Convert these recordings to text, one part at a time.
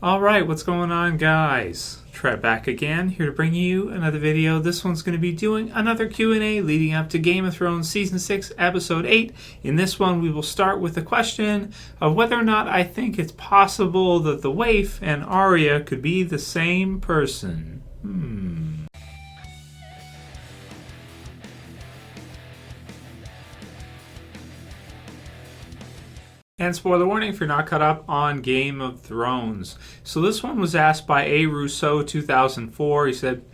Alright, what's going on, guys? Trev back again, here to bring you another video. This one's going to be doing another Q&A leading up to Game of Thrones Season 6, Episode 8. In this one, we will start with the question of whether or not I think it's possible that the Waif and Arya could be the same person. And spoiler warning if you're not caught up on Game of Thrones. So this one was asked by A. Rousseau 2004. He said,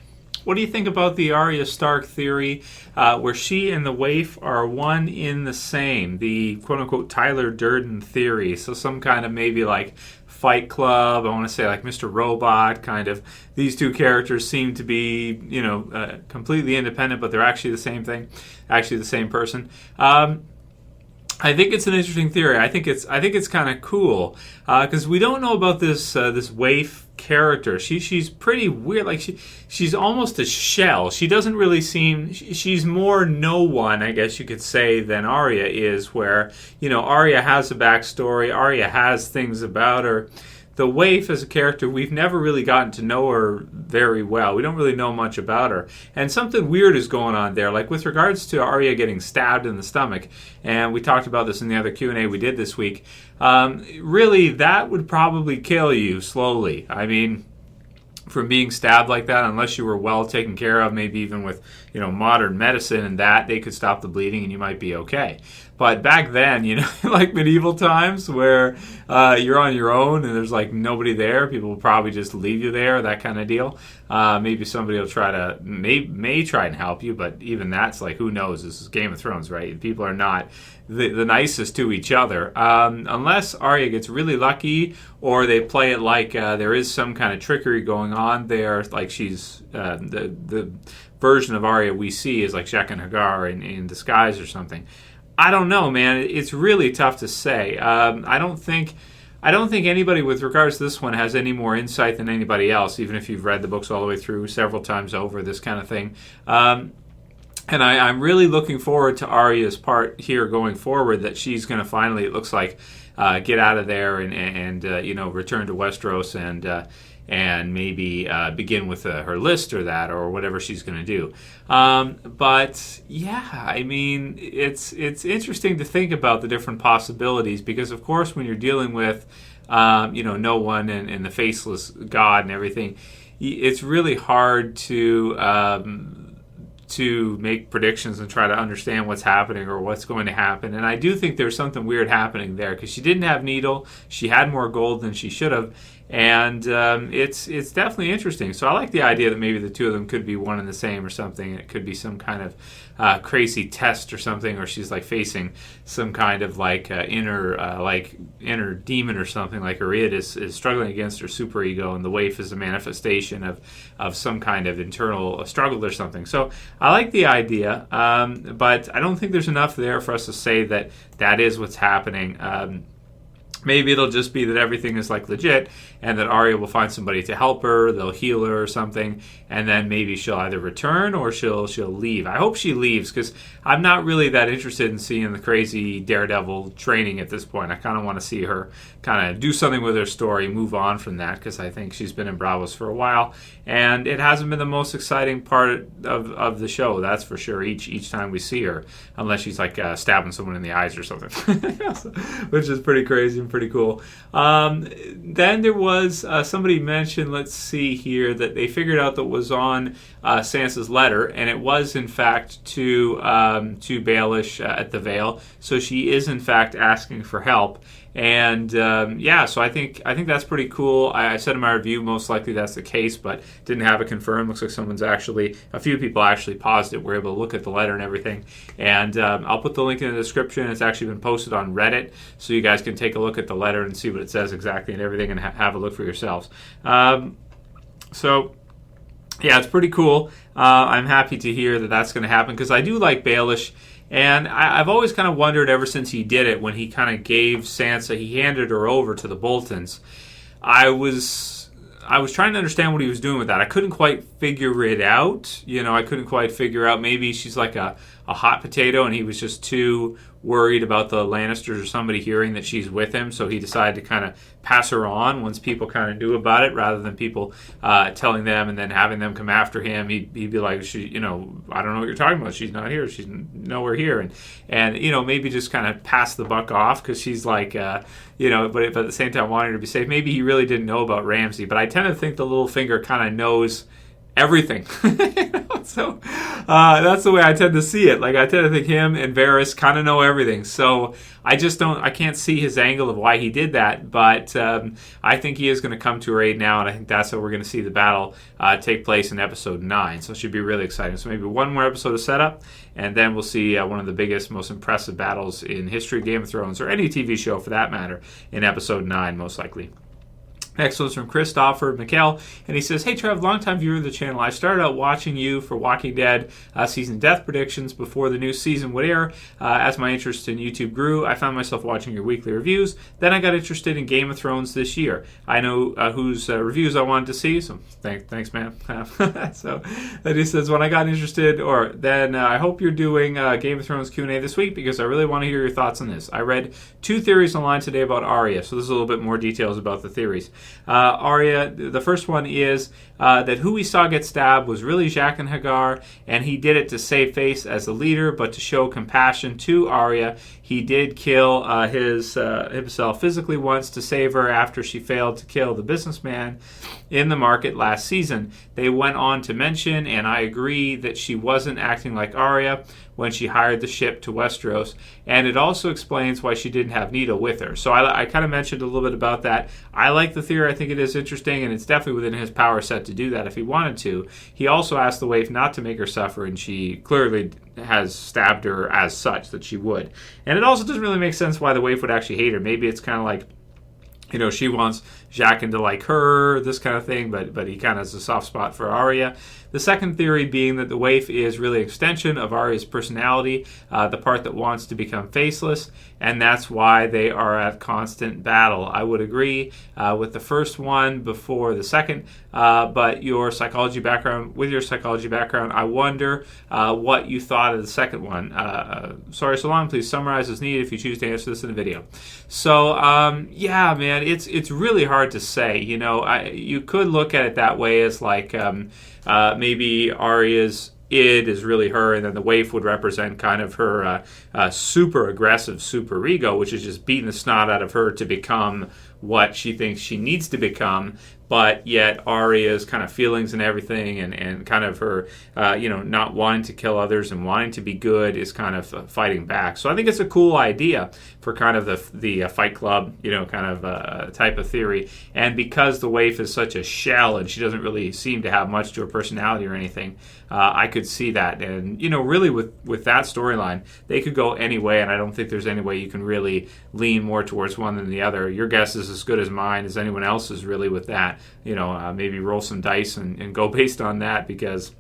what do you think about the Arya Stark theory where she and the Waif are one in the same? The quote-unquote Tyler Durden theory. So some kind of maybe like Fight Club, I want to say like Mr. Robot, kind of. These two characters seem to be, completely independent, but they're actually the same thing, actually the same person. I think it's an interesting theory. I think it's kind of cool because we don't know about this Waif character. She's pretty weird. Like she's almost a shell. She doesn't really seem. She's more no one, I guess you could say, than Arya is. Where Arya has a backstory. Arya has things about her. The Waif as a character, we've never really gotten to know her very well. We don't really know much about her. And something weird is going on there, like with regards to Arya getting stabbed in the stomach. And we talked about this in the other Q&A we did this week. Really, that would probably kill you slowly. I mean, from being stabbed like that, unless you were well taken care of, maybe even with modern medicine and that, they could stop the bleeding and you might be okay. But back then, like medieval times where you're on your own and there's like nobody there, people will probably just leave you there, that kind of deal. Maybe somebody will may try and help you, but even that's like, who knows? This is Game of Thrones, right? People are not the nicest to each other. Unless Arya gets really lucky or they play it like there is some kind of trickery going on there, like she's the version of Arya we see is like Jaqen H'agar in disguise or something. I don't know, man. It's really tough to say. I don't think anybody with regards to this one has any more insight than anybody else, even if you've read the books all the way through several times over, this kind of thing. And I'm really looking forward to Arya's part here going forward, that she's going to finally, it looks like, get out of there and return to Westeros and maybe begin with her list or whatever she's going to do. But yeah, I mean, it's interesting to think about the different possibilities because, of course, when you're dealing with no one and the faceless god and everything, it's really hard to make predictions and try to understand what's happening or what's going to happen. And I do think there's something weird happening there because she didn't have Needle. She had more gold than she should have. And it's definitely interesting. So I like the idea that maybe the two of them could be one and the same or something. It could be some kind of crazy test or something, or she's like facing some kind of like inner demon or something. Like her id is struggling against her superego, and the Waif is a manifestation of some kind of internal struggle or something. So I like the idea, but I don't think there's enough there for us to say that is what's happening. Maybe it'll just be that everything is like legit and that Arya will find somebody to help her, they'll heal her or something, and then maybe she'll either return or she'll leave. I hope she leaves because I'm not really that interested in seeing the crazy Daredevil training at this point. I kind of want to see her kind of do something with her story, move on from that, because I think she's been in Bravos for a while, and it hasn't been the most exciting part of the show, that's for sure, each time we see her, unless she's like stabbing someone in the eyes or something, which is pretty crazy and pretty cool. Then there was somebody mentioned, let's see here, that they figured out that was on Sansa's letter, and it was in fact to Baelish at the Vale. So she is in fact asking for help. And so I think that's pretty cool. I said in my review, most likely that's the case, but didn't have it confirmed. Looks like a few people actually paused it, were able to look at the letter and everything. And I'll put the link in the description. It's actually been posted on Reddit, so you guys can take a look at the letter and see what it says exactly and everything, and have a look for yourselves. So yeah, it's pretty cool. I'm happy to hear that that's going to happen because I do like Baelish. And I've always kind of wondered ever since he did it, when he kind of gave Sansa, he handed her over to the Boltons. I was trying to understand what he was doing with that. I couldn't quite figure it out. I couldn't quite figure out. Maybe she's like a hot potato and he was just too worried about the Lannisters or somebody hearing that she's with him, so he decided to kind of pass her on once people kind of knew about it, rather than people telling them and then having them come after him. He'd be like, I don't know what you're talking about. She's not here. She's nowhere here. And maybe just kind of pass the buck off because she's like, but at the same time wanting her to be safe. Maybe he really didn't know about Ramsay, but I tend to think the Littlefinger kind of knows everything. So that's the way I tend to see it. Like, I tend to think him and Varys kind of know everything. So I can't see his angle of why he did that, but I think he is going to come to her aid now, and I think that's how we're going to see the battle take place in episode 9. So it should be really exciting. So maybe one more episode of setup, and then we'll see one of the biggest, most impressive battles in history of Game of Thrones, or any TV show for that matter, in episode 9, most likely. Next one's from Cristofer Mikel, and he says, "Hey Trev, longtime viewer of the channel. I started out watching you for Walking Dead season death predictions before the new season would air. As my interest in YouTube grew, I found myself watching your weekly reviews. Then I got interested in Game of Thrones this year. I know whose reviews I wanted to see, so thanks, man." So then he says, "When I got interested, I hope you're doing Game of Thrones Q&A this week because I really want to hear your thoughts on this. I read 2 theories online today about Arya." So this is a little bit more details about the theories. Arya, the first one is that who we saw get stabbed was really Jaqen H'agar, and he did it to save face as a leader, but to show compassion to Arya. He did kill himself physically once to save her after she failed to kill the businessman in the market last season. They went on to mention, and I agree, that she wasn't acting like Arya when she hired the ship to Westeros, and it also explains why she didn't have Nito with her. So I kind of mentioned a little bit about that. I like the theory. I think it is interesting, and it's definitely within his power set to do that if he wanted to. He also asked the waif not to make her suffer, and she clearly has stabbed her as such that she would. And it also doesn't really make sense why the waif would actually hate her. Maybe it's kind of like, she wants Jaqen to like her, this kind of thing, but he kind of has a soft spot for Arya. The second theory being that the waif is really an extension of Arya's personality, the part that wants to become faceless, and that's why they are at constant battle. I would agree with the first one before the second, but with your psychology background, I wonder what you thought of the second one. Sorry so long, please summarize as needed if you choose to answer this in a video. So, yeah, man, it's really hard to say. You could look at it that way as like maybe Arya's id is really her, and then the waif would represent kind of her super aggressive super ego, which is just beating the snot out of her to become what she thinks she needs to become. But yet Arya's kind of feelings and everything, and kind of her, not wanting to kill others and wanting to be good is kind of fighting back. So I think it's a cool idea for kind of the Fight Club, kind of type of theory. And because the waif is such a shell and she doesn't really seem to have much to her personality or anything, I could see that. And, really with that storyline, they could go any way, and I don't think there's any way you can really lean more towards one than the other. Your guess is as good as mine, as anyone else's really with that. Maybe roll some dice and go based on that, because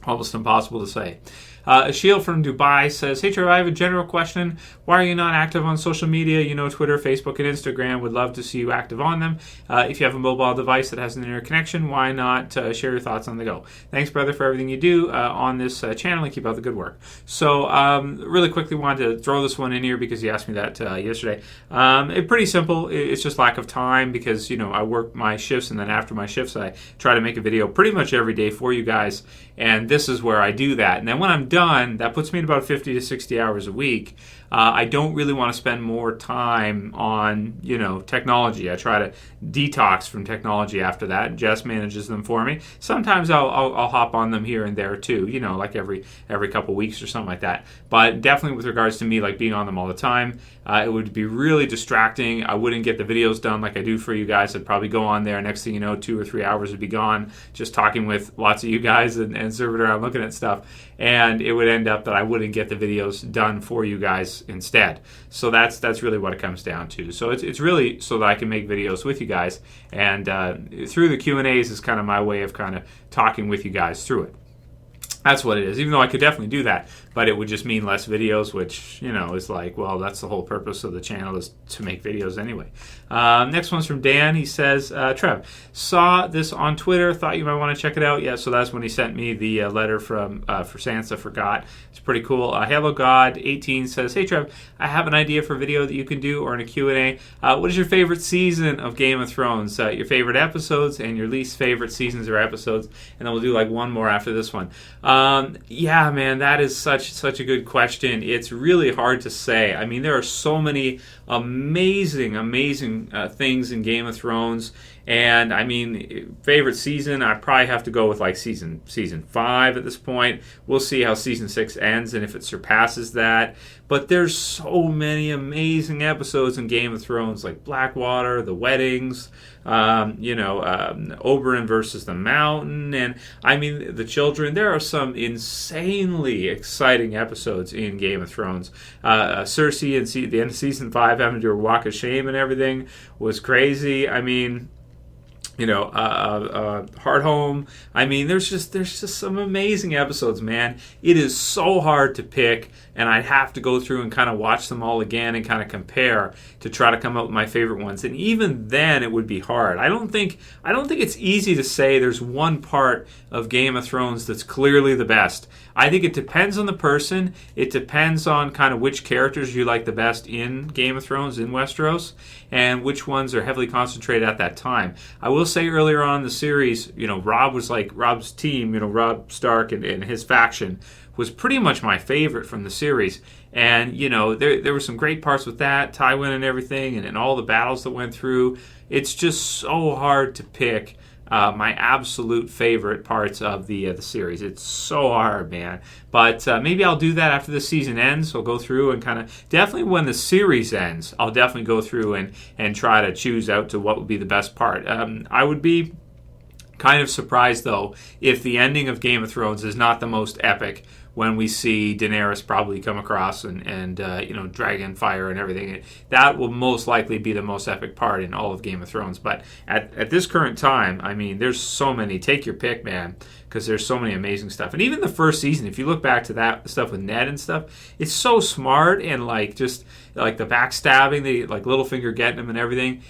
almost impossible to say. Ashil from Dubai says, "Hey Trev, I have a general question. Why are you not active on social media? Twitter, Facebook, and Instagram. Would love to see you active on them. If you have a mobile device that has an internet connection, why not share your thoughts on the go? Thanks, brother, for everything you do on this channel, and keep up the good work." So, really quickly wanted to throw this one in here because you asked me that yesterday. It's pretty simple. It's just lack of time because, I work my shifts, and then after my shifts, I try to make a video pretty much every day for you guys, and this is where I do that. And then when I'm done, that puts me at about 50 to 60 hours a week. I don't really want to spend more time on, technology. I try to detox from technology after that. Jess manages them for me. Sometimes I'll hop on them here and there too, like every couple weeks or something like that. But definitely with regards to me, like being on them all the time, it would be really distracting. I wouldn't get the videos done like I do for you guys. I'd probably go on there. Next thing you know, 2 or 3 hours would be gone just talking with lots of you guys and serving around looking at stuff. And it would end up that I wouldn't get the videos done for you guys instead. So that's really what it comes down to. So it's really so that I can make videos with you guys, and through the Q&As is kind of my way of kind of talking with you guys through it. That's what it is, even though I could definitely do that. But it would just mean less videos, which, is like, well, that's the whole purpose of the channel, is to make videos anyway. Next one's from Dan. He says, Trev, saw this on Twitter, thought you might want to check it out. Yeah, so that's when he sent me the letter from for Sansa Forgot. It's pretty cool. Hello God 18 says, hey Trev, I have an idea for a video that you can do, or in a Q&A. What is your favorite season of Game of Thrones? Your favorite episodes and your least favorite seasons or episodes. And then we'll do like one more after this one. Yeah, man, that is such a good question. It's really hard to say. I mean, there are so many amazing things in Game of Thrones. And I mean, favorite season, I probably have to go with like season 5 at this point. We'll see how season 6 ends and if it surpasses that. But there's so many amazing episodes in Game of Thrones, like Blackwater, the weddings, Oberyn versus the Mountain, and I mean the children. There are some insanely exciting episodes in Game of Thrones. Cersei at the end of season 5 having to do her walk of shame and everything was crazy. I mean, Hardhome. I mean, there's just some amazing episodes, man. It is so hard to pick, and I'd have to go through and kind of watch them all again and kind of compare to try to come up with my favorite ones. And even then, it would be hard. I don't think it's easy to say there's one part of Game of Thrones that's clearly the best. I think it depends on the person. It depends on kind of which characters you like the best in Game of Thrones, in Westeros, and which ones are heavily concentrated at that time. I will say earlier on in the series, Rob's team, Robb Stark and his faction was pretty much my favorite from the series. And, there were some great parts with that, Tywin and everything, and all the battles that went through. It's just so hard to pick my absolute favorite parts of the series. It's so hard, man. But maybe I'll do that after the season ends. I'll go through and kind of, definitely when the series ends, I'll definitely go through and try to choose out to what would be the best part. I would be kind of surprised, though, if the ending of Game of Thrones is not the most epic, when we see Daenerys probably come across and dragon fire and everything. That will most likely be the most epic part in all of Game of Thrones. But at this current time, I mean, there's so many. Take your pick, man, because there's so many amazing stuff. And even the first season, if you look back to that stuff with Ned and stuff, it's so smart, and just the backstabbing, the Littlefinger getting him and everything.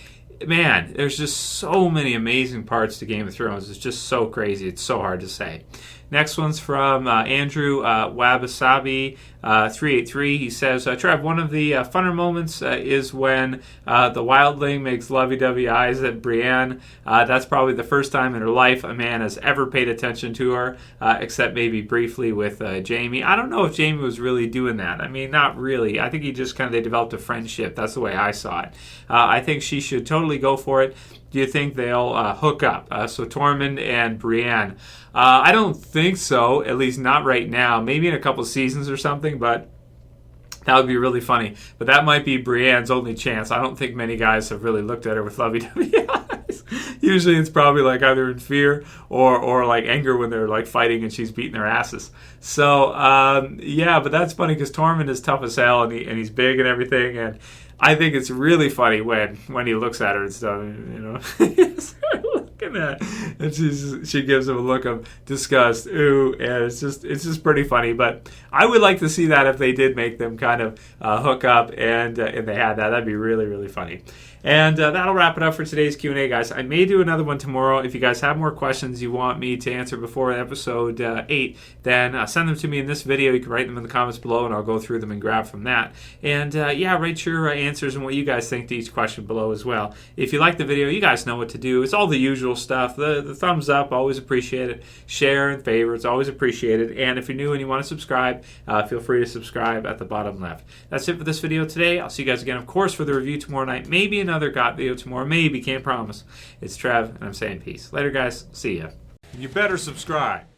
Man, there's just so many amazing parts to Game of Thrones. It's just so crazy. It's so hard to say. Next one's from Andrew Wabasabi 383. He says, Trev, one of the funner moments is when the wildling makes lovey-dovey eyes at Brienne. That's probably the first time in her life a man has ever paid attention to her, except maybe briefly with Jaime. I don't know if Jaime was really doing that. I mean, not really. I think he just they developed a friendship. That's the way I saw it. I think she should totally go for it. Do you think they'll hook up? So Tormund and Brienne. I don't think so, at least not right now. Maybe in a couple seasons or something, but that would be really funny. But that might be Brienne's only chance. I don't think many guys have really looked at her with lovey-dovey eyes. Usually it's probably either in fear or anger when they're fighting and she's beating their asses. So, yeah, but that's funny because Tormund is tough as hell and he's big and everything, and I think it's really funny when he looks at her and stuff, looking at, and she gives him a look of disgust, ooh, and it's just pretty funny. But I would like to see that if they did make them kind of hook up and they had that. That'd be really, really funny. And that'll wrap it up for today's Q&A, guys. I may do another one tomorrow. If you guys have more questions you want me to answer before episode 8, then send them to me in this video. You can write them in the comments below, and I'll go through them and grab from that. And, write your answers and what you guys think to each question below as well. If you like the video, you guys know what to do. It's all the usual stuff. The thumbs up, always appreciate it. Share and favorites, always appreciated. And if you're new and you want to subscribe, feel free to subscribe at the bottom left. That's it for this video today. I'll see you guys again, of course, for the review tomorrow night. Maybe another GOT video tomorrow. Maybe, can't promise. It's Trev, and I'm saying peace. Later, guys. See ya. You better subscribe.